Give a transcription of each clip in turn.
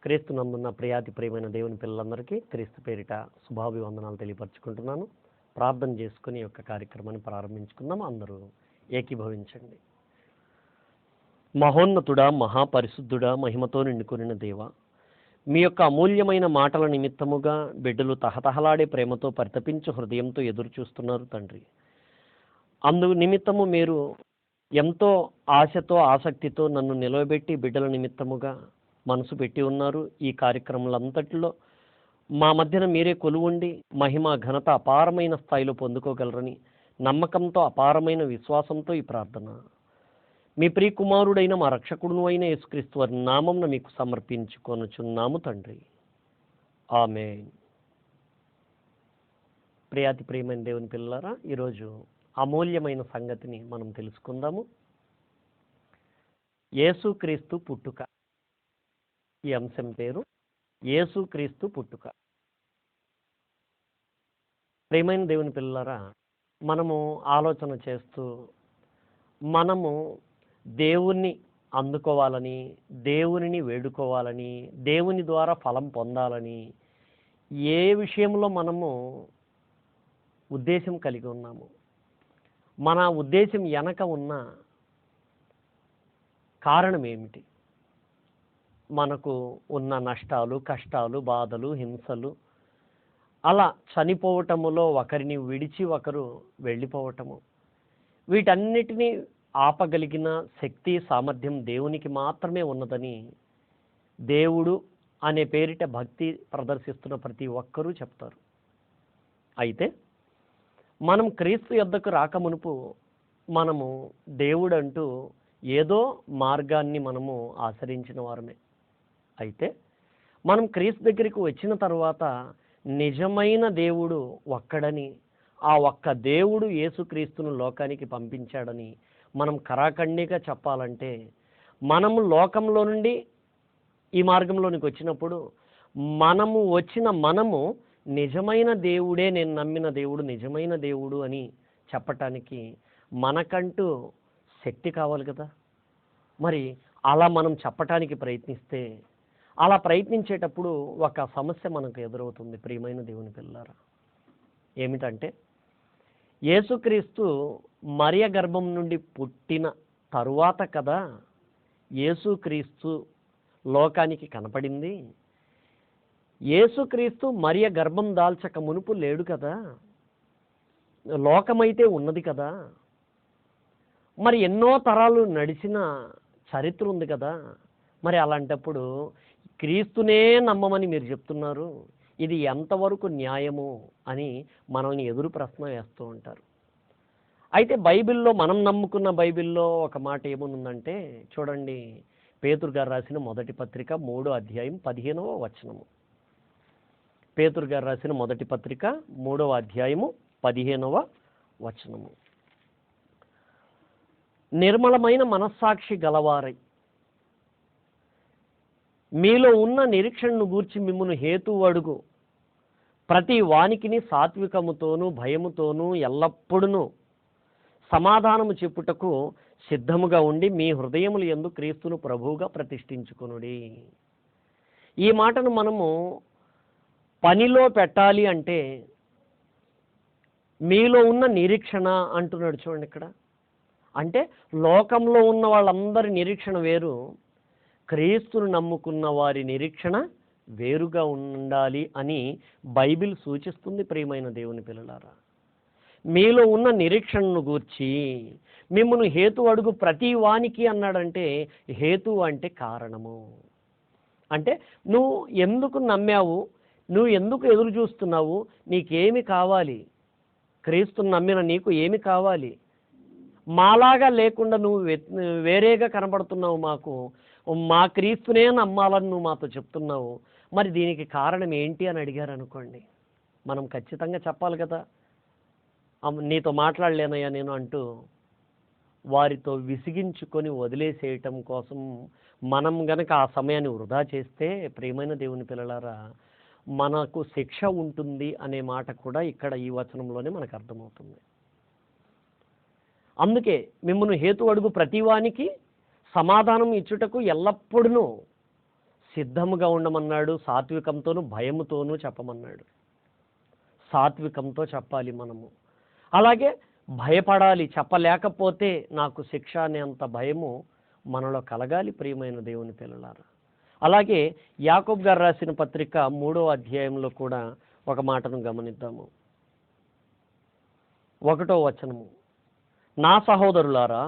క్రీస్తునందున్న ప్రియాతి ప్రియమైన దేవుని పిల్లలందరికీ క్రీస్తు పేరిట శుభాభివందనాలు తెలియపరచుకుంటున్నాను. ప్రార్థన చేసుకుని యొక్క కార్యక్రమాన్ని ప్రారంభించుకుందాం. అందరూ ఏకీభవించండి. మహోన్నతుడా, మహాపరిశుద్ధుడా, మహిమతో నిండుకొనిన దేవ, మీ యొక్క అమూల్యమైన మాటల నిమిత్తముగా బిడ్డలు తహతహలాడే ప్రేమతో పరితపించు హృదయంతో ఎదురు చూస్తున్నారు తండ్రి. అందు నిమిత్తము మీరు ఎంతో ఆశతో ఆసక్తితో నన్ను నిలవబెట్టి బిడ్డల నిమిత్తముగా మనసు పెట్టి ఉన్నారు. ఈ కార్యక్రమాలంతటిలో మా మధ్యన మీరే కొలువుండి మహిమ ఘనత అపారమైన స్థాయిలో పొందుకోగలరని నమ్మకంతో అపారమైన విశ్వాసంతో ఈ ప్రార్థన మీ ప్రియ కుమారుడైన మా రక్షకుడును అయిన యేసుక్రీస్తు వారి నామమున మీకు సమర్పించుకొనుచున్నాము తండ్రి. ఆమేన్. ప్రియాతి ప్రియమైన దేవుని పిల్లలారా, ఈరోజు అమూల్యమైన సంగతిని మనం తెలుసుకుందాము. యేసుక్రీస్తు పుట్టుక. ఈ అంశం పేరు యేసుక్రీస్తు పుట్టుక. ప్రియమైన దేవుని పిల్లలారా, మనము ఆలోచన చేస్తూ మనము దేవుణ్ణి అందుకోవాలని, దేవునిని వేడుకోవాలని, దేవుని ద్వారా ఫలం పొందాలని ఏ విషయంలో మనము ఉద్దేశం కలిగి ఉన్నాము, మన ఉద్దేశం వెనక ఉన్న కారణం ఏమిటి? మనకు ఉన్న నష్టాలు, కష్టాలు, బాధలు, హింసలు, అలా చనిపోవటములో ఒకరిని విడిచి ఒకరు వెళ్ళిపోవటము, వీటన్నిటినీ ఆపగలిగిన శక్తి సామర్థ్యం దేవునికి మాత్రమే ఉన్నదని దేవుడు అనే పేరిట భక్తి ప్రదర్శిస్తున్న ప్రతి ఒక్కరూ చెప్తారు. అయితే మనం క్రీస్తు యొద్దకు రాకమునుపు మనము దేవుడు అంటూ ఏదో మార్గాన్ని మనము ఆచరించిన వారమే. అయితే మనం క్రీస్తు దగ్గరికి వచ్చిన తర్వాత నిజమైన దేవుడు ఒక్కడని, ఆ ఒక్క దేవుడు యేసుక్రీస్తును లోకానికి పంపించాడని మనం కరాఖండిగా చెప్పాలంటే, మనము లోకంలో నుండి ఈ మార్గంలోనికి వచ్చినప్పుడు మనము నిజమైన దేవుడే, నేను నమ్మిన దేవుడు నిజమైన దేవుడు అని చెప్పటానికి మనకంటూ శక్తి కావాలి కదా. మరి అలా మనం చెప్పటానికి ప్రయత్నిస్తే, అలా ప్రయత్నించేటప్పుడు ఒక సమస్య మనకు ఎదురవుతుంది. ప్రియమైన దేవుని పిల్లారా, ఏమిటంటే యేసుక్రీస్తు మరియ గర్భం నుండి పుట్టిన తరువాత కదా యేసుక్రీస్తు లోకానికి కనపడింది. యేసుక్రీస్తు మరియ గర్భం దాల్చక మునుపు లేడు కదా, లోకమైతే ఉన్నది కదా. మరి ఎన్నో తరాలు నడిచిన చరిత్ర ఉంది కదా. మరి అలాంటప్పుడు క్రీస్తునే నమ్మమని మీరు చెప్తున్నారు, ఇది ఎంతవరకు న్యాయము అని మనల్ని ఎదురు ప్రశ్న వేస్తూ ఉంటారు. అయితే బైబిల్లో, మనం నమ్ముకున్న బైబిల్లో ఒక మాట ఏముందంటే చూడండి, పేతురు గారు రాసిన మొదటి పత్రిక 3వ అధ్యాయం 15వ వచనము. పేతురు గారు రాసిన మొదటి పత్రిక 3వ అధ్యాయము 15వ వచనము. నిర్మలమైన మనస్సాక్షి గలవారై మీలో ఉన్న నిరీక్షణను గూర్చి మిమ్మును హేతువు అడుగు ప్రతి వానికిని సాత్వికముతోనూ భయముతోనూ ఎల్లప్పుడూ సమాధానము చెప్పుటకు సిద్ధముగా ఉండి మీ హృదయములు యందు క్రీస్తును ప్రభువుగా ప్రతిష్ఠించుకొనుడి. ఈ మాటను మనము పనిలో పెట్టాలి అంటే, మీలో ఉన్న నిరీక్షణ అంటున్నాడు చూడండి ఇక్కడ. అంటే లోకంలో ఉన్న వాళ్ళందరి నిరీక్షణ వేరు, క్రీస్తును నమ్ముకున్న వారి నిరీక్షణ వేరుగా ఉండాలి అని బైబిల్ సూచిస్తుంది. ప్రియమైన దేవుని పిల్లలారా, మీలో ఉన్న నిరీక్షణను గూర్చి మిమ్మును హేతు అడుగు ప్రతి వానికి అన్నాడంటే, హేతు అంటే కారణము. అంటే నువ్వు ఎందుకు నమ్మావు, నువ్వు ఎందుకు ఎదురు చూస్తున్నావు, నీకేమి కావాలి, క్రీస్తును నమ్మిన నీకు ఏమి కావాలి, మాలాగా లేకుండా నువ్వు వేరేగా కనబడుతున్నావు, మా క్రీస్తునే నమ్మాలని నువ్వు మాతో చెప్తున్నావు, మరి దీనికి కారణం ఏంటి అని అడిగారు అనుకోండి, మనం ఖచ్చితంగా చెప్పాలి కదా. నీతో మాట్లాడలేనయ్యా నేను అంటూ వారితో విసిగించుకొని వదిలేసేయటం కోసం మనం గనక ఆ సమయాన్ని వృధా చేస్తే, ప్రియమైన దేవుని పిల్లలారా, మనకు శిక్ష ఉంటుంది అనే మాట కూడా ఇక్కడ ఈ వచనంలోనే మనకు అర్థమవుతుంది. అందుకే మిమ్మును హేతు అడుగు ప్రతివానికి సమాధానం ఇచ్చుటకు ఎల్లప్పుడూ సిద్ధముగా ఉండమన్నాడు, సాత్వికంతోనూ భయముతోనూ చెప్పమన్నాడు. సాత్వికంతో చెప్పాలి మనము. అలాగే భయపడాలి, చెప్పలేకపోతే నాకు శిక్ష అనేంత భయము మనలో కలగాలి ప్రియమైన దేవుని పిల్లలారా. అలాగే యాకోబు గారు రాసిన పత్రిక 3వ అధ్యాయంలో కూడా ఒక మాటను గమనిద్దాము. 1వ వచనము, నా సహోదరులారా,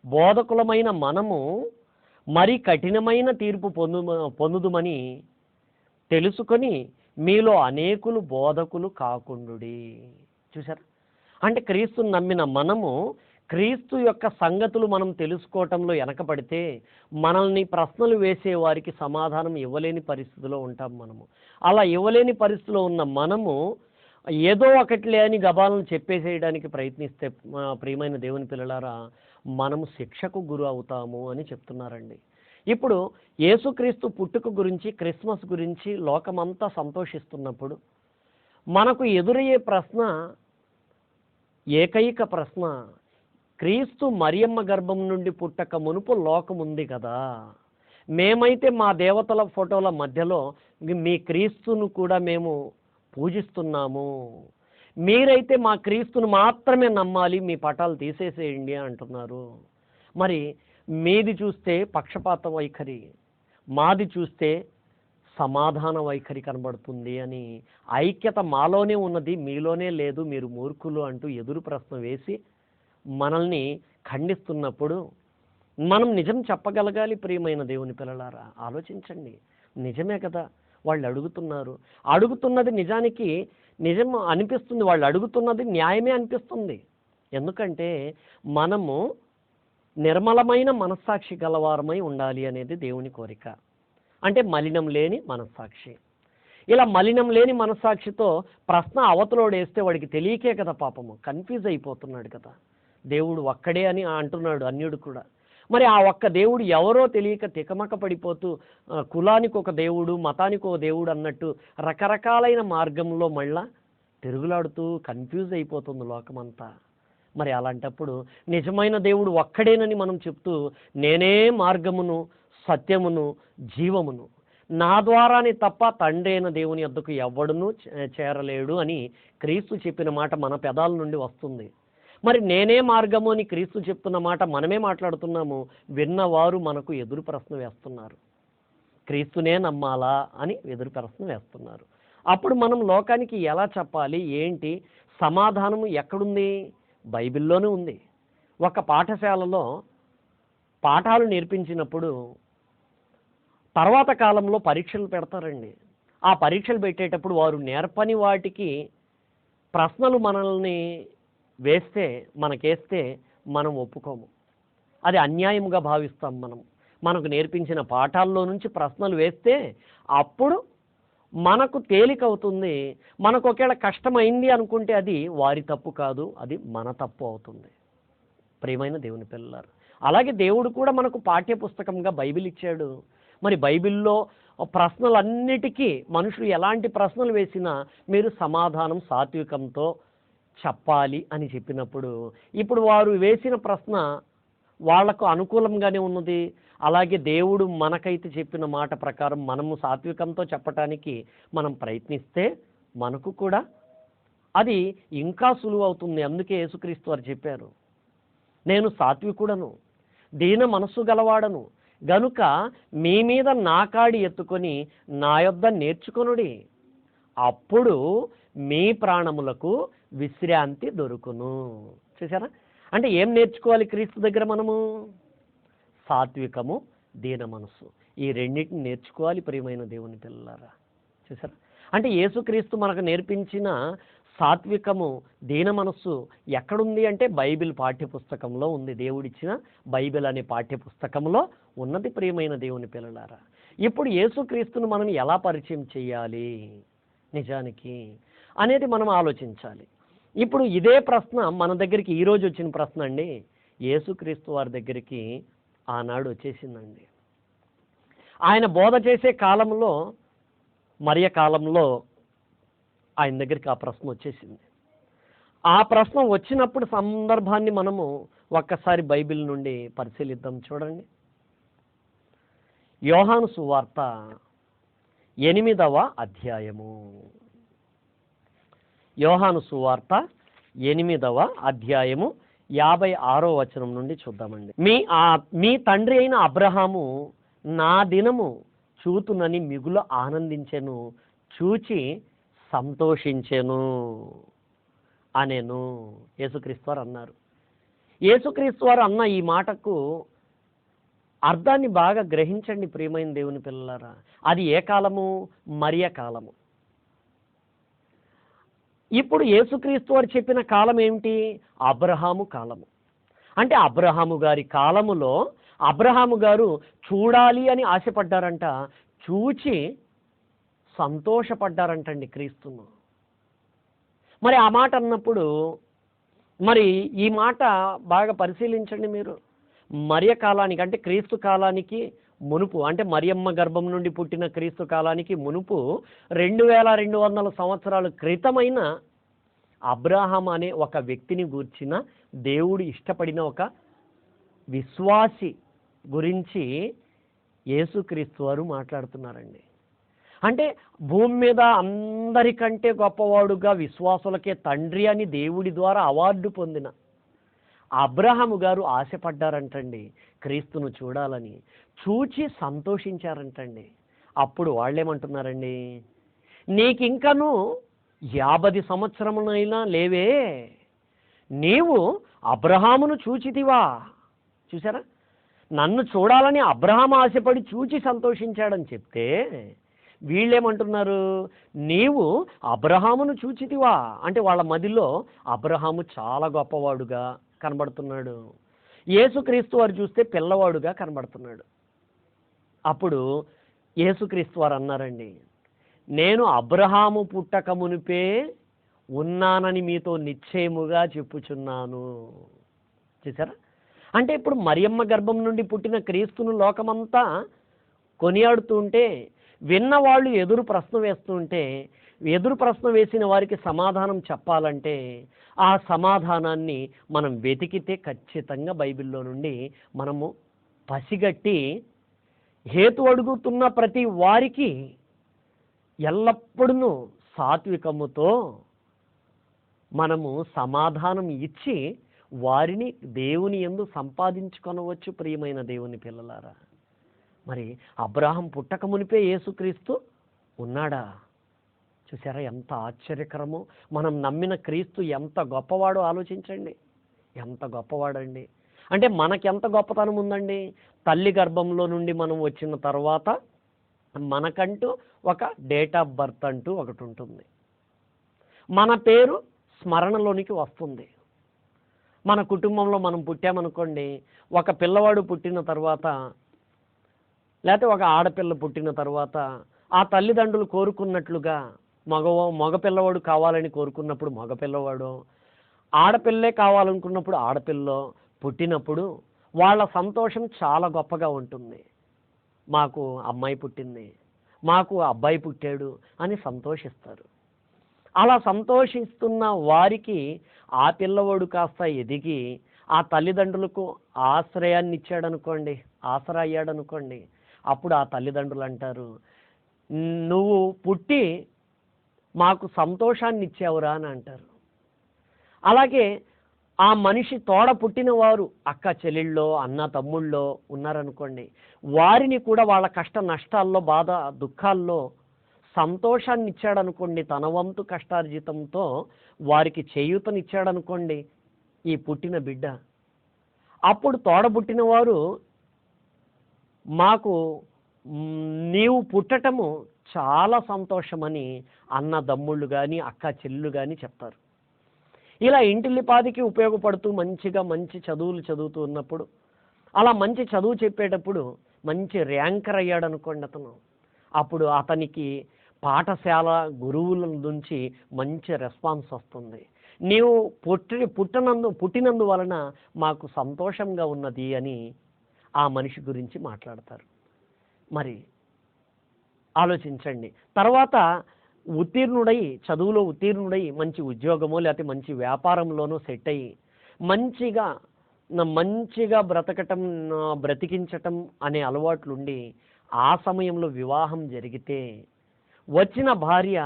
బోధకులమైన మనము మరి కఠినమైన తీర్పు పొందుదుమని తెలుసుకొని మీలో అనేకులు బోధకులు కాకుండుడి. చూసారా? అంటే క్రీస్తుని నమ్మిన మనము క్రీస్తు యొక్క సంగతులు మనం తెలుసుకోవటంలో వెనకబడితే మనల్ని ప్రశ్నలు వేసే వారికి సమాధానం ఇవ్వలేని పరిస్థితిలో ఉంటాం మనము. అలా ఇవ్వలేని పరిస్థితిలో ఉన్న మనము ఏదో ఒకటిలే అని గబాలను చెప్పేసేయడానికి ప్రయత్నిస్తే ప్రియమైన దేవుని పిల్లలారా, మనము శిక్షకు గురి అవుతాము అని చెప్తున్నారండి. ఇప్పుడు యేసుక్రీస్తు పుట్టుక గురించి, క్రిస్మస్ గురించి లోకమంతా సంతోషిస్తున్నప్పుడు మనకు ఎదురయ్యే ప్రశ్న, ఏకైక ప్రశ్న, క్రీస్తు మరియమ్మ గర్భం నుండి పుట్టక మునుపు లోకం ఉంది కదా, మేమైతే మా దేవతల ఫోటోల మధ్యలో మీ క్రీస్తును కూడా మేము పూజిస్తున్నాము, మీరైతే మా క్రీస్తును మాత్రమే నమ్మాలి, మీ పటాలు తీసేసేయండి అంటున్నారు. మరి మీది చూస్తే పక్షపాత వైఖరి, మాది చూస్తే సమాధాన వైఖరి కనబడుతుంది అని, ఐక్యత మాలోనే ఉన్నది, మీలోనే లేదు, మీరు మూర్ఖులు అంటూ ఎదురు ప్రశ్న వేసి మనల్ని ఖండిస్తున్నప్పుడు మనం నిజం చెప్పగలగాలి ప్రియమైన దేవుని పిల్లలారా. ఆలోచించండి, నిజమే కదా వాళ్ళు అడుగుతున్నారు, అడుగుతున్నది నిజానికి నిజం అనిపిస్తుంది, వాళ్ళు అడుగుతున్నది న్యాయమే అనిపిస్తుంది. ఎందుకంటే మనము నిర్మలమైన మనస్సాక్షి గలవారమై ఉండాలి అనేది దేవుని కోరిక. అంటే మలినం లేని మనస్సాక్షి. ఇలా మలినం లేని మనస్సాక్షితో ప్రశ్న అవతలోడేస్తే వాడికి తెలియకే కదా పాపము, కన్ఫ్యూజ్ అయిపోతున్నాడు కదా. దేవుడు ఒక్కడే అని అంటున్నాడు అన్యుడు కూడా. మరి ఆ ఒక్క దేవుడు ఎవరో తెలియక తికమక పడిపోతూ కులానికి ఒక దేవుడు, మతానికి ఒక దేవుడు అన్నట్టు రకరకాలైన మార్గంలో మళ్ళా తిరుగులాడుతూ కన్ఫ్యూజ్ అయిపోతుంది లోకమంతా. మరి అలాంటప్పుడు నిజమైన దేవుడు ఒక్కడేనని మనం చెప్తూ, నేనే మార్గమును, సత్యమును, జీవమును, నా ద్వారానే తప్ప తండ్రి అయిన దేవుని యొద్దకు ఎవ్వడునూ చేరలేడు అని క్రీస్తు చెప్పిన మాట మన పెదాల నుండి వస్తుంది. మరి నేనే మార్గము అని క్రీస్తు చెప్తున్న మాట మనమే మాట్లాడుతున్నాము, విన్నవారు మనకు ఎదురు ప్రశ్న వేస్తున్నారు, క్రీస్తునే నమ్మాలా అని ఎదురు ప్రశ్న వేస్తున్నారు. అప్పుడు మనం లోకానికి ఎలా చెప్పాలి, ఏంటి సమాధానము ఎక్కడుంది? బైబిల్లోనే ఉంది. ఒక పాఠశాలలో పాఠాలు నేర్పించినప్పుడు తర్వాత కాలంలో పరీక్షలు పెడతారండి. ఆ పరీక్షలు పెట్టేటప్పుడు వారు నేర్పని వాటికి ప్రశ్నలు మనల్ని మనకేస్తే మనం ఒప్పుకోము, అది అన్యాయంగా భావిస్తాం. మనకు నేర్పించిన పాఠాల్లో నుంచి ప్రశ్నలు వేస్తే అప్పుడు మనకు తేలికవుతుంది. మనకు ఒకవేళ కష్టమైంది అనుకుంటే అది వారి తప్పు కాదు, అది మన తప్పు అవుతుంది ప్రియమైన దేవుని పిల్లలారు. అలాగే దేవుడు కూడా మనకు పాఠ్య పుస్తకంగా బైబిల్ ఇచ్చాడు. మరి బైబిల్లో ప్రశ్నలన్నిటికీ మనుషులు ఎలాంటి ప్రశ్నలు వేసినా మీరు సమాధానం సాత్వికంతో చెప్పాలి అని చెప్పినప్పుడు ఇప్పుడు వారు వేసిన ప్రశ్న వాళ్లకు అనుకూలంగానే ఉన్నది. అలాగే దేవుడు మనకైతే చెప్పిన మాట ప్రకారం మనము సాత్వికంతో చెప్పటానికి మనం ప్రయత్నిస్తే మనకు కూడా అది ఇంకా సులువు అవుతుంది. అందుకే యేసుక్రీస్తు వారు చెప్పారు, నేను సాత్వికుడను, దీన మనస్సు గలవాడను గనుక మీ మీద నా కాడి ఎత్తుకొని నా యొద్ద నేర్చుకొనుడి, అప్పుడు మీ ప్రాణములకు విశ్రాంతి దొరుకును. చూసారా? అంటే ఏం నేర్చుకోవాలి క్రీస్తు దగ్గర మనము? సాత్వికము, దీన మనస్సు, ఈ రెండింటిని నేర్చుకోవాలి ప్రియమైన దేవుని పిల్లలారా. చూసారా? అంటే యేసుక్రీస్తు మనకు నేర్పించిన సాత్వికము, దీన మనస్సు ఎక్కడుంది అంటే బైబిల్ పాఠ్యపుస్తకంలో ఉంది. దేవుడిచ్చిన బైబిల్ అనే పాఠ్యపుస్తకంలో ఉన్నది ప్రియమైన దేవుని పిల్లలారా. ఇప్పుడు యేసుక్రీస్తును మనం ఎలా పరిచయం చేయాలి నిజానికి అనేది మనం ఆలోచించాలి. ఇప్పుడు ఇదే ప్రశ్న మన దగ్గరికి ఈరోజు వచ్చిన ప్రశ్న అండి. యేసుక్రీస్తు వారి దగ్గరికి ఆనాడు వచ్చేసిందండి. ఆయన బోధ చేసే కాలంలో, మరియ కాలంలో ఆయన దగ్గరికి ఆ ప్రశ్న వచ్చేసింది. ఆ ప్రశ్న వచ్చినప్పుడు సందర్భాన్ని మనము ఒక్కసారి బైబిల్ నుండి పరిశీలిద్దాం. చూడండి, యోహాను సువార్త 8వ అధ్యాయము. యోహాను సువార్త 8వ అధ్యాయము 56వ వచనం నుండి చూద్దామండి. మీ తండ్రి అయిన అబ్రహాము నా దినము చూతునని మిగులు ఆనందించెను, చూచి సంతోషించెను అనేను యేసుక్రీస్తు వారు అన్నారు. యేసుక్రీస్తు వారు అన్న ఈ మాటకు అర్థాన్ని బాగా గ్రహించండి ప్రియమైన దేవుని పిల్లలారా. అది ఏ కాలము? మరియ కాలము. ఇప్పుడు యేసుక్రీస్తు వారు చెప్పిన కాలం ఏమిటి? అబ్రహాము కాలము. అంటే అబ్రహాము గారి కాలములో అబ్రహాము గారు చూడాలి అని ఆశపడ్డారంట, చూచి సంతోషపడ్డారంటండి క్రీస్తును. మరి ఆ మాట అన్నప్పుడు మరి ఈ మాట బాగా పరిశీలించండి మీరు. మరియ కాలానికి అంటే క్రీస్తు కాలానికి మునుపు, అంటే మరియమ్మ గర్భం నుండి పుట్టిన క్రీస్తు కాలానికి మునుపు 2200 సంవత్సరాల క్రితమైన అబ్రహాం అనే ఒక వ్యక్తిని గూర్చిన దేవుడు ఇష్టపడిన ఒక విశ్వాసి గురించి యేసుక్రీస్తు వారు మాట్లాడుతున్నారండి. అంటే భూమి మీద అందరికంటే గొప్పవాడుగా, విశ్వాసులకే తండ్రి అని దేవుడి ద్వారా అవార్డు పొందిన అబ్రహాము గారు ఆశపడ్డారంటండి క్రీస్తును చూడాలని. చూచి సంతోషించారంటండి. అప్పుడు వాళ్ళేమంటున్నారండి? నీకింకను 50 సంవత్సరములైనా లేవే, నీవు అబ్రహామును చూచితివా? చూసారా, నన్ను చూడాలని అబ్రహాము ఆశపడి చూచి సంతోషించాడని చెప్తే వీళ్ళేమంటున్నారు? నీవు అబ్రహామును చూచితివా? అంటే వాళ్ళ మదిలో అబ్రహాము చాలా గొప్పవాడుగా కనబడుతున్నాడు, యేసుక్రీస్తు వారు చూస్తే పిల్లవాడుగా కనబడుతున్నాడు. అప్పుడు యేసుక్రీస్తు వారు అన్నారండి, నేను అబ్రహాము పుట్టక మునిపే ఉన్నానని మీతో నిశ్చయముగా చెప్పుచున్నాను. చూసారా, అంటే ఇప్పుడు మరియమ్మ గర్భం నుండి పుట్టిన క్రీస్తును లోకమంతా కొనియాడుతూ ఉంటే విన్నవాళ్ళు ఎదురు ప్రశ్న వేస్తూ ఉంటే, ఎదురు ప్రశ్న వేసిన వారికి సమాధానం చెప్పాలంటే ఆ సమాధానాన్ని మనం వెతికితే ఖచ్చితంగా బైబిల్లో నుండి మనము పసిగట్టి హేతు అడుగుతున్న ప్రతి వారికి ఎల్లప్పుడూ సాత్వికముతో మనము సమాధానం ఇచ్చి వారిని దేవుని యందు సంపాదించుకొనవచ్చు ప్రియమైన దేవుని పిల్లలారా. మరి అబ్రహాం పుట్టక మునిపే యేసుక్రీస్తు ఉన్నాడా? చూసారా ఎంత ఆశ్చర్యకరమో. మనం నమ్మిన క్రీస్తు ఎంత గొప్పవాడో ఆలోచించండి. ఎంత గొప్పవాడండి అంటే మనకెంత గొప్పతనం ఉందండి. తల్లి గర్భంలో నుండి మనం వచ్చిన తర్వాత మనకంటూ ఒక డేట్ ఆఫ్ బర్త్ అంటూ ఒకటి ఉంటుంది. మన పేరు స్మరణలోనికి వస్తుంది. మన కుటుంబంలో మనం పుట్టామనుకోండి, ఒక పిల్లవాడు పుట్టిన తర్వాత లేకపోతే ఒక ఆడపిల్ల పుట్టిన తర్వాత ఆ తల్లిదండ్రులు కోరుకున్నట్లుగా మగ పిల్లవాడు కావాలని కోరుకున్నప్పుడు మగపిల్లవాడు, ఆడపిల్లే కావాలనుకున్నప్పుడు ఆడపిల్లో పుట్టినప్పుడు వాళ్ళ సంతోషం చాలా గొప్పగా ఉంటుంది. మాకు అమ్మాయి పుట్టింది, మాకు అబ్బాయి పుట్టాడు అని సంతోషిస్తారు. అలా సంతోషిస్తున్న వారికి ఆ పిల్లవాడు కాస్త ఎదిగి ఆ తల్లిదండ్రులకు ఆశ్రయాన్ని ఇచ్చాడనుకోండి, ఆసరా అయ్యాడనుకోండి, అప్పుడు ఆ తల్లిదండ్రులు అంటారు, నువ్వు పుట్టి మాకు సంతోషాన్ని ఇచ్చావురా అని అంటారు. అలాగే ఆ మనిషి తోడ పుట్టిన వారు అక్క చెల్లెళ్ళో అన్న తమ్ముళ్ళో ఉన్నారనుకోండి, వారిని కూడా వాళ్ళ కష్ట నష్టాల్లో బాధ దుఃఖాల్లో సంతోషాన్ని ఇచ్చాడనుకోండి, తన వంతు కష్టార్జితంతో వారికి చేయూతనిచ్చాడనుకోండి ఈ పుట్టిన బిడ్డ, అప్పుడు తోడబుట్టిన వారు మాకు నీవు పుట్టటము చాలా సంతోషమని అన్నదమ్ముళ్ళు కానీ అక్క చెల్లులు కానీ చెప్తారు. ఇలా ఇంటిల్లిపాదికి ఉపయోగపడుతూ మంచి చదువులు చదువుతూ ఉన్నప్పుడు, అలా మంచి చదువు చెప్పేటప్పుడు మంచి ర్యాంకర్ అయ్యాడు అనుకోండి అతను, అప్పుడు అతనికి పాఠశాల గురువుల నుంచి మంచి రెస్పాన్స్ వస్తుంది. నీవు పుట్టినందు వలన మాకు సంతోషంగా ఉన్నది అని ఆ మనిషి గురించి మాట్లాడతారు. మరి ఆలోచించండి. తర్వాత చదువులో ఉత్తీర్ణుడై మంచి ఉద్యోగమో లేకపోతే మంచి వ్యాపారంలోనో సెట్ అయ్యి మంచిగా బ్రతికించటం అనే అలవాట్లుండి ఆ సమయంలో వివాహం జరిగితే వచ్చిన భార్య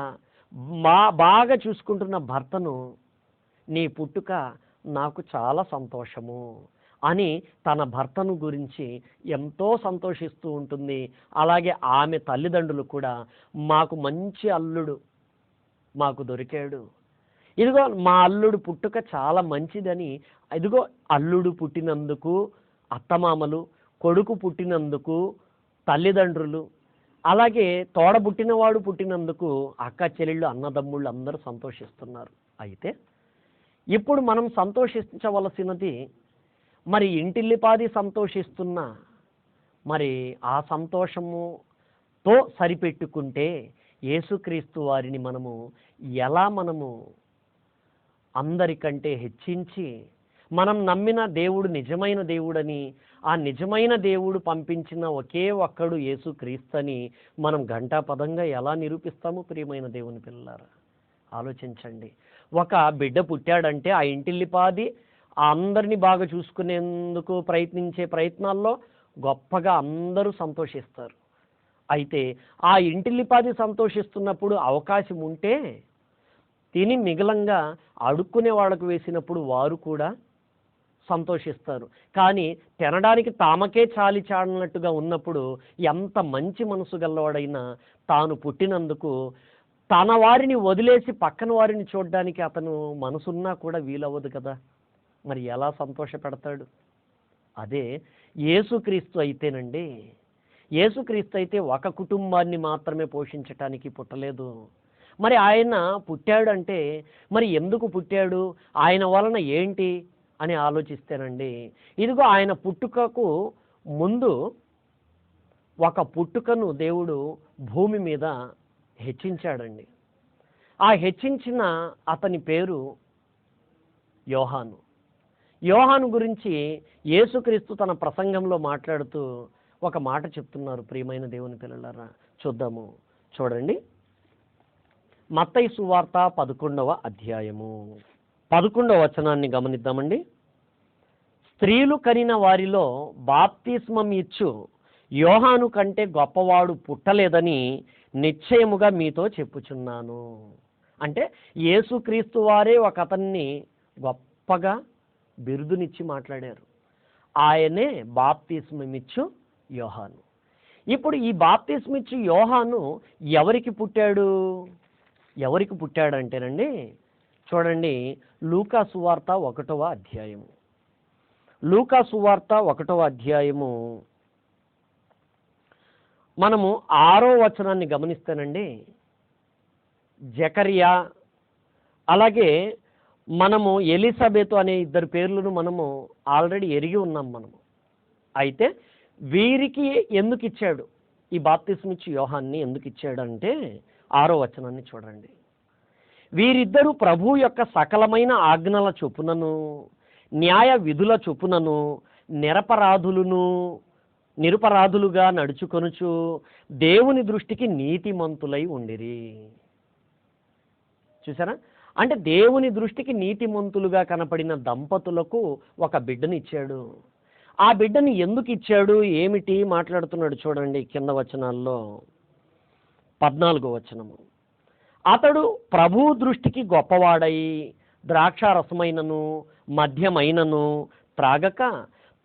బాగా చూసుకుంటున్న భర్తను, నీ పుట్టుక నాకు చాలా సంతోషము అని తన భర్తను గురించి ఎంతో సంతోషిస్తూ ఉంటుంది. అలాగే ఆమె తల్లిదండ్రులు కూడా, మాకు మంచి అల్లుడు మాకు దొరికాడు, ఇదిగో మా అల్లుడు పుట్టుక చాలా మంచిదని, ఇదిగో అల్లుడు పుట్టినందుకు అత్తమామలు, కొడుకు పుట్టినందుకు తల్లిదండ్రులు, అలాగే తోడబుట్టినవాడు పుట్టినందుకు అక్క చెల్లెళ్ళు, అన్నదమ్ముళ్ళు అందరూ సంతోషిస్తున్నారు. అయితే ఇప్పుడు మనం సంతోషించవలసినది, మరి ఇంటిల్లిపాది సంతోషిస్తున్నా మరి ఆ సంతోషముతో సరిపెట్టుకుంటే యేసుక్రీస్తు వారిని మనము అందరికంటే హెచ్చించి, మనం నమ్మిన దేవుడు నిజమైన దేవుడని, ఆ నిజమైన దేవుడు పంపించిన ఒకే ఒక్కడు యేసుక్రీస్తని మనం ఘంటాపదంగా ఎలా నిరూపిస్తాము? ప్రియమైన దేవుని పిల్లలారా, ఆలోచించండి. ఒక బిడ్డ పుట్టాడంటే ఆ ఇంటిల్లిపాది అందరినీ బాగా చూసుకునేందుకు ప్రయత్నించే ప్రయత్నాల్లో గొప్పగా అందరూ సంతోషిస్తారు. అయితే ఆ ఇంటిల్లిపాది సంతోషిస్తున్నప్పుడు అవకాశం ఉంటే తిని మిగలంగా అడుక్కునే వాళ్ళకు వేసినప్పుడు వారు కూడా సంతోషిస్తారు. కానీ తినడానికి తామకే చాలి చాడినట్టుగా ఉన్నప్పుడు ఎంత మంచి మనసు గల్లవాడైనా తాను పుట్టినందుకు తన వారిని వదిలేసి పక్కన వారిని చూడడానికి అతను మనసున్నా కూడా వీలవ్వదు కదా, మరి ఎలా సంతోషపెడతాడు? అదే యేసుక్రీస్తు అయితేనండి, యేసుక్రీస్తు అయితే ఒక కుటుంబాన్ని మాత్రమే పోషించటానికి పుట్టలేదు. మరి ఆయన పుట్టాడంటే మరి ఎందుకు పుట్టాడు, ఆయన వలన ఏంటి అని ఆలోచిస్తేనండి, ఇదిగో ఆయన పుట్టుకకు ముందు ఒక పుట్టుకను దేవుడు భూమి మీద హెచ్చించాడండి. ఆ హెచ్చించిన అతని పేరు యోహాను. యోహాను గురించి యేసుక్రీస్తు తన ప్రసంగంలో మాట్లాడుతూ ఒక మాట చెప్తున్నారు. ప్రియమైన దేవుని పిల్లలారా, చూద్దాము. చూడండి, మత్తయి సువార్త 11వ అధ్యాయము 11వ వచనాన్ని గమనిద్దామండి. స్త్రీలు కనిన వారిలో బాప్తిస్మం ఇచ్చు యోహాను కంటే గొప్పవాడు పుట్టలేదని నిశ్చయముగా మీతో చెప్పుచున్నాను. అంటే యేసుక్రీస్తు వారే ఒక అతన్ని గొప్పగా బిరుదునిచ్చి మాట్లాడారు. ఆయనే బాప్తిస్మమిచ్చు యోహాను. ఇప్పుడు ఈ బాప్తిస్మిచ్చు యోహాను ఎవరికి పుట్టాడు? ఎవరికి పుట్టాడంటేనండి, చూడండి, లూకా సువార్త 1వ అధ్యాయము. లూకా సువార్త 1వ అధ్యాయము మనము 6వ వచనాన్ని గమనిస్తేనండి, జకరియా అలాగే మనము ఎలిజబెత్ అనే ఇద్దరు పేర్లను మనము ఆల్రెడీ ఎరిగి ఉన్నాం మనము. అయితే వీరికి ఎందుకు ఇచ్చాడు ఈ బాప్తిస్మిచ్చు యోహాన్ని? ఎందుకు ఇచ్చాడంటే 6వ వచనాన్ని చూడండి. వీరిద్దరూ ప్రభు యొక్క సకలమైన ఆజ్ఞల చొప్పునను న్యాయ విధుల చొప్పునను నిరపరాధులుగా నడుచుకొనుచు దేవుని దృష్టికి నీతిమంతులై ఉండిరి. చూసారా? అంటే దేవుని దృష్టికి నీతిమంతులుగా కనపడిన దంపతులకు ఒక బిడ్డని ఇచ్చాడు. ఆ బిడ్డని ఎందుకు ఇచ్చాడు, ఏమిటి మాట్లాడుతున్నాడు చూడండి కింద వచనాల్లో. 14వ వచనము, అతడు ప్రభు దృష్టికి గొప్పవాడై ద్రాక్షారసమైనను మద్యమైనను త్రాగక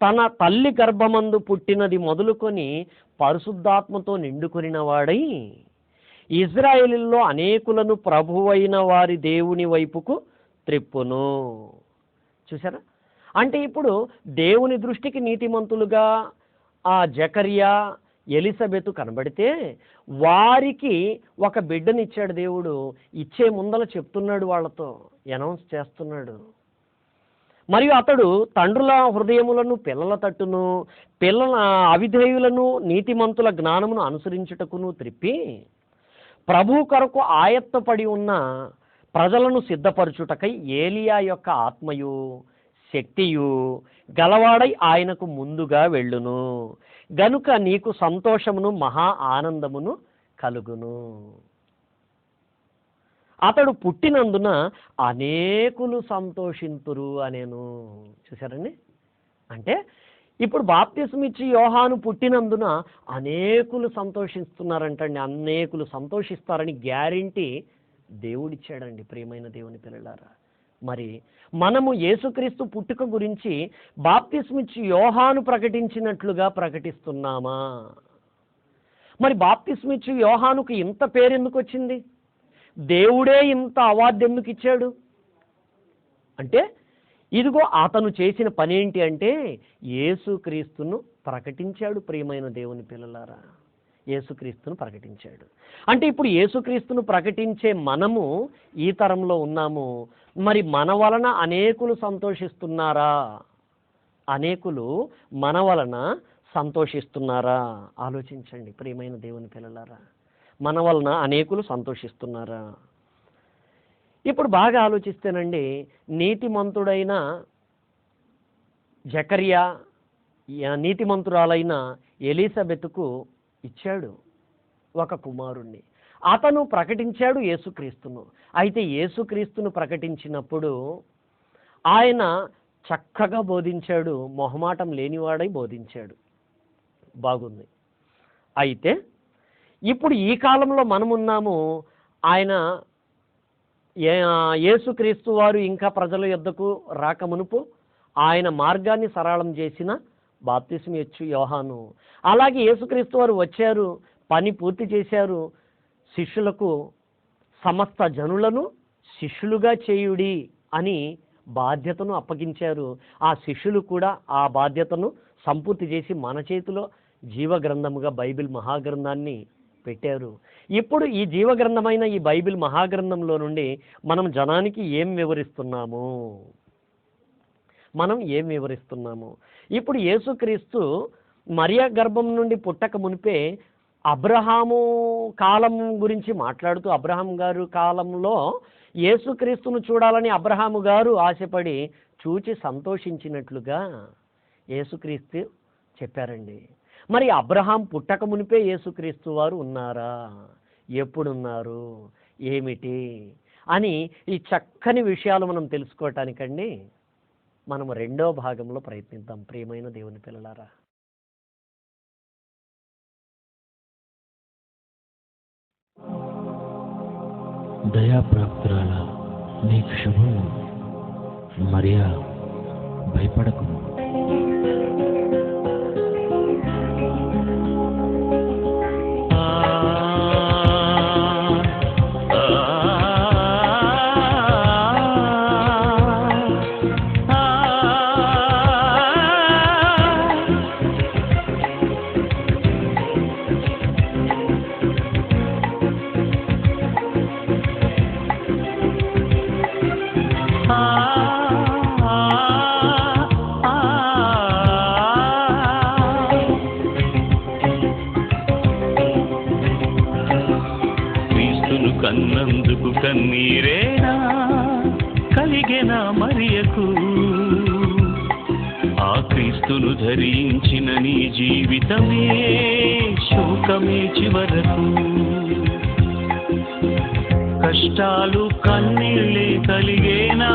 తన తల్లి గర్భమందు పుట్టినది మొదలుకొని పరిశుద్ధాత్మతో నిండుకొనిన వాడై ఇజ్రాయేలులో అనేకులను ప్రభువైన వారి దేవుని వైపుకు త్రిప్పును. చూసారా? అంటే ఇప్పుడు దేవుని దృష్టికి నీతిమంతులుగా ఆ జకరియా ఎలిజబెత్ కనబడితే వారికి ఒక బిడ్డనిచ్చాడు దేవుడు. ఇచ్చే ముందల చెప్తున్నాడు, వాళ్ళతో అనౌన్స్ చేస్తున్నాడు. మరియు అతడు తండ్రుల హృదయములను పిల్లల తట్టును, పిల్లల అవిధేయులను నీతిమంతుల జ్ఞానమును అనుసరించుటకును త్రిప్పి ప్రభు కొరకు ఆయత్తపడి ఉన్న ప్రజలను సిద్ధపరచుటకై ఏలియా యొక్క ఆత్మయు శక్తియు గలవాడై ఆయనకు ముందుగా వెళ్ళును. గనుక నీకు సంతోషమును మహా ఆనందమును కలుగును. అతడు పుట్టినందున అనేకులు సంతోషింతురు అనేను. చూసారండి? అంటే ఇప్పుడు బాప్తిస్మ ఇచ్చి యోహాను పుట్టినందున అనేకులు సంతోషిస్తున్నారంటండి. అనేకులు సంతోషిస్తారని గ్యారెంటీ దేవుడిచ్చాడండి. ప్రియమైన దేవుని పిల్లలారా, మరి మనము యేసుక్రీస్తు పుట్టుక గురించి బాప్తిస్మ ఇచ్చి యోహాను ప్రకటించినట్లుగా ప్రకటిస్తున్నామా? మరి బాప్తిస్మ ఇచ్చి యోహానుకు ఇంత పేరెందుకు వచ్చింది? దేవుడే ఇంత అవార్డు ఎందుకు ఇచ్చాడు అంటే, ఇదిగో అతను చేసిన పని ఏంటి అంటే యేసుక్రీస్తును ప్రకటించాడు. ప్రియమైన దేవుని పిల్లలారా, యేసుక్రీస్తును ప్రకటించాడు. అంటే ఇప్పుడు యేసుక్రీస్తును ప్రకటించే మనము ఈ తరంలో ఉన్నాము. మరి మన వలన అనేకులు సంతోషిస్తున్నారా? అనేకులు మన వలన సంతోషిస్తున్నారా? ఆలోచించండి ప్రియమైన దేవుని పిల్లలారా, మన వలన అనేకులు సంతోషిస్తున్నారా? ఇప్పుడు బాగా ఆలోచిస్తేనండి, నీతిమంతుడైన జకర్యా, నీతిమంతురాలైన ఎలీసబెతుకు ఇచ్చాడు ఒక కుమారుణ్ణి. అతను ప్రకటించాడు యేసుక్రీస్తును. అయితే యేసుక్రీస్తును ప్రకటించినప్పుడు ఆయన చక్కగా బోధించాడు, మొహమాటం లేనివాడై బోధించాడు. బాగుంది. అయితే ఇప్పుడు ఈ కాలంలో మనమున్నాము. ఆయన యేసుక్రీస్తు వారు ఇంకా ప్రజల యొద్దకు రాకమునుపు ఆయన మార్గాన్ని సరళం చేసిన బాప్తిస్మ ఇచ్చు యోహాను. అలాగే యేసుక్రీస్తు వారు వచ్చారు, పని పూర్తి చేశారు, శిష్యులకు సమస్త జనులను శిష్యులుగా చేయుడి అని బాధ్యతను అప్పగించారు. ఆ శిష్యులు కూడా ఆ బాధ్యతను సంపూర్తి చేసి మన చేతిలో జీవగ్రంథముగా బైబిల్ మహాగ్రంథాన్ని పెట్టారు. ఇప్పుడు ఈ జీవగ్రంథమైన ఈ బైబిల్ మహాగ్రంథంలో నుండి మనం జనానికి ఏం వివరిస్తున్నాము? మనం ఏం వివరిస్తున్నాము? ఇప్పుడు యేసుక్రీస్తు మరియా గర్భం నుండి పుట్టక మునిపే అబ్రహాము కాలం గురించి మాట్లాడుతూ, అబ్రహాం గారు కాలంలో యేసుక్రీస్తును చూడాలని అబ్రహాము గారు ఆశపడి చూచి సంతోషించినట్లుగా యేసుక్రీస్తు చెప్పారండి. మరి అబ్రహాం పుట్టక మునిపే యేసుక్రీస్తు వారు ఉన్నారా? ఎప్పుడున్నారు, ఏమిటి అని ఈ చక్కని విషయాలు మనం తెలుసుకోవటానికండి మనం రెండో భాగంలో ప్రయత్నిద్దాం. ప్రియమైన దేవుని పిల్లలారా, దయాప్రాప్తురాల నీకు శుభము. మరియా, భయపడకుము. కన్నందుకు కన్నీరేనా కలిగెనా మరియకు? ఆ క్రీస్తును ధరించిన నీ జీవితమే శోకమే చివరకు. కష్టాలు కన్నీళ్ళే కలిగేనా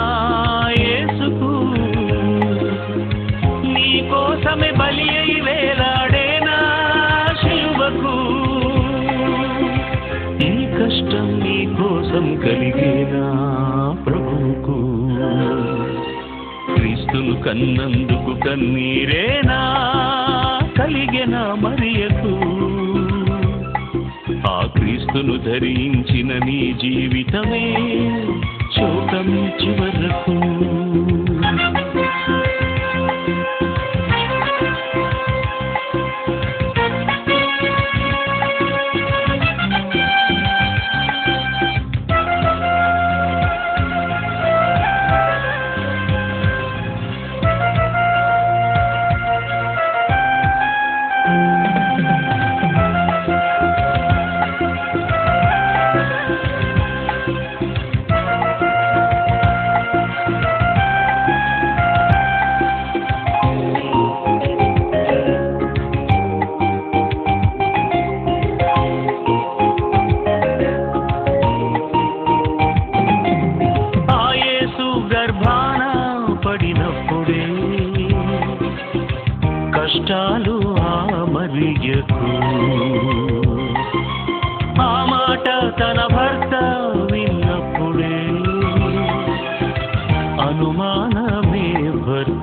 యేసుకు? నీ కోసమే బలి అయి వేలాడేనా శిలువకు? ఈ కష్టం నీ కోసం కలిగేనా ప్రభువుకు? క్రీస్తును కన్నందుకు కన్నీరేనా కలిగెనా మరియకు? ఆ క్రీస్తును ధరించిన నీ జీవితమే శోకమే చివరకు.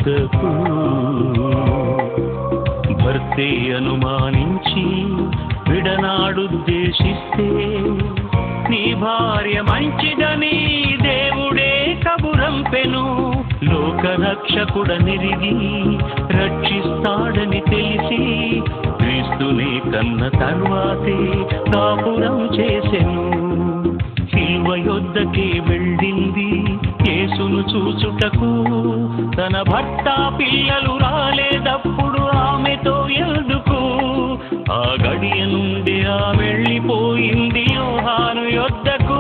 యొద్దకు. భర్తే అనుమానించి విడనాడుద్దేశిస్తే నీ భార్య మంచిదని దేవుడే కబురంపెను. లోకరక్షకుడనిరిగి రక్షిస్తాడని తెలిసి క్రీస్తునే కన్న తర్వాతే కాపురం చేసెను. శిలువ యొద్దకే వెళ్ళింది యేసును చూచుటకు. తన భర్త పిల్లలు రాలేదప్పుడు ఆమెతో ఎందుకు? ఆ గడియ నుండి ఆ వెళ్ళిపోయింది యోహాను యొద్దకు.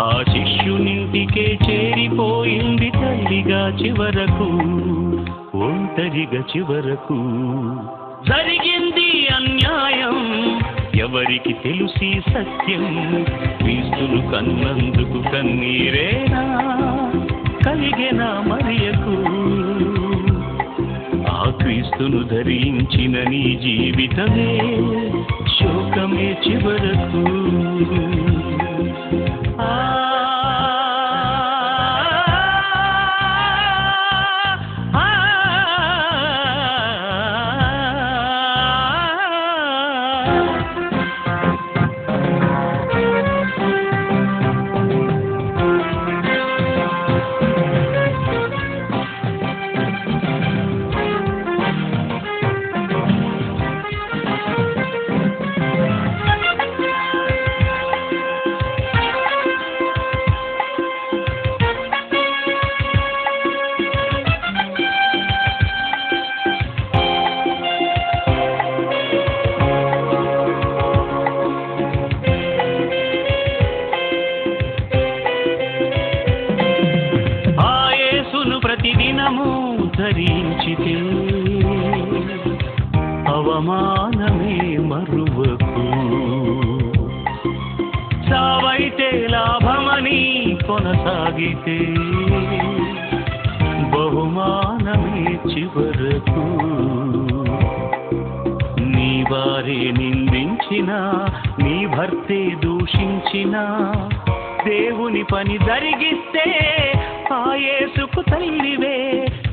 ఆ శిష్యునింటికే చేరిపోయింది తల్లిగా చివరకు, ఒంటరిగా చివరకు. జరిగింది అన్యాయం, ఎవరికి తెలుసి సత్యం? క్రీస్తును కన్నందుకు కన్నీరేనా కలిగెనా మరియకు? ఆ క్రీస్తును ధరించిన నీ జీవితమే శోకమే చివరకు. ప్రతిదినము ధరించితే అవమానమే మరువకు. సావైతే లాభమని కొనసాగితే బహుమానమే చివరకు. నీ వారే నిందించిన, నీ భర్తే దూషించిన, దేవుని పని జరిగిస్తే ఆ యేసుకు తల్లివే.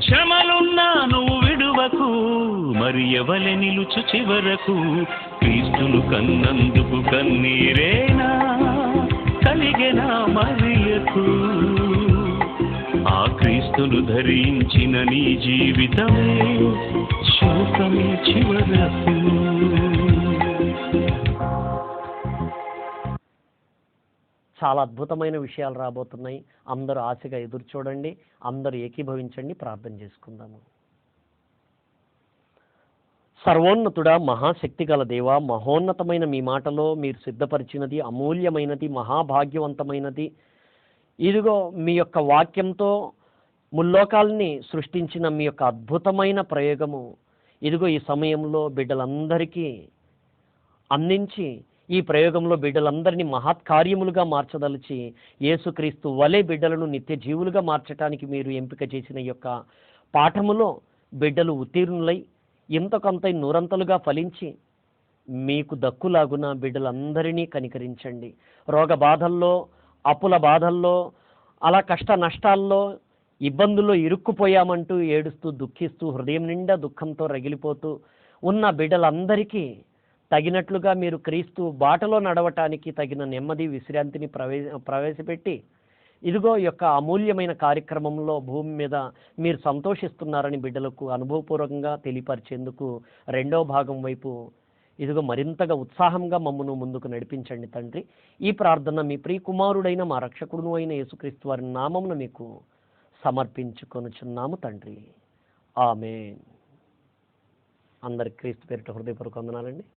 శ్రమలున్నా నువ్వు విడువకు, మరి ఎవలె నిలుచు చివరకు. క్రీస్తును కన్నందుకు కన్నీరేనా కలిగెనా మరియకు? ఆ క్రీస్తును ధరించిన నీ జీవితమే శోకమే చివరకు. చాలా అద్భుతమైన విషయాలు రాబోతున్నాయి. అందరూ ఆశగా ఎదురు చూడండి, అందరూ ఏకీభవించండి, ప్రార్థన చేసుకుందాము. సర్వోన్నతుడా, మహాశక్తి గల దేవా, మహోన్నతమైన మీ మాటలో మీరు సిద్ధపరిచినది అమూల్యమైనది, మహాభాగ్యవంతమైనది. ఇదిగో మీ యొక్క వాక్యంతో ముల్లోకాల్ని సృష్టించిన మీ యొక్క అద్భుతమైన ప్రయోగము ఇదిగో ఈ సమయంలో బిడ్డలందరికీ అందించి ఈ ప్రయోగంలో బిడ్డలందరినీ మహత్కార్యములుగా మార్చదలిచి యేసుక్రీస్తు వలె బిడ్డలను నిత్య జీవులుగా మార్చడానికి మీరు ఎంపిక చేసిన యొక్క పాఠములో బిడ్డలు ఉత్తీర్ణులై ఇంతకంత నూరంతలుగా ఫలించి మీకు దక్కులాగున బిడ్డలందరినీ కనికరించండి. రోగ బాధల్లో, అప్పుల బాధల్లో, అలా కష్ట నష్టాల్లో, ఇబ్బందుల్లో ఇరుక్కుపోయామంటూ ఏడుస్తూ దుఃఖిస్తూ హృదయం నిండా దుఃఖంతో రగిలిపోతూ ఉన్న బిడ్డలందరికీ తగినట్లుగా మీరు క్రీస్తు బాటలో నడవటానికి తగిన నెమ్మది విశ్రాంతిని ప్రవేశపెట్టి ఇదిగో యొక్క అమూల్యమైన కార్యక్రమంలో భూమి మీద మీరు సంతోషిస్తున్నారని బిడ్డలకు అనుభవపూర్వకంగా తెలియపరిచేందుకు రెండో భాగం వైపు ఇదిగో మరింతగా ఉత్సాహంగా మమ్మను ముందుకు నడిపించండి తండ్రి. ఈ ప్రార్థన మీ ప్రియకుమారుడైన మా రక్షకుడును అయిన యేసుక్రీస్తు వారి నామమున మీకు సమర్పించుకొనుచున్నాము తండ్రి. ఆమేన్. అందరికి క్రీస్తు పేరిట హృదయపూర్వక వందనాలండి.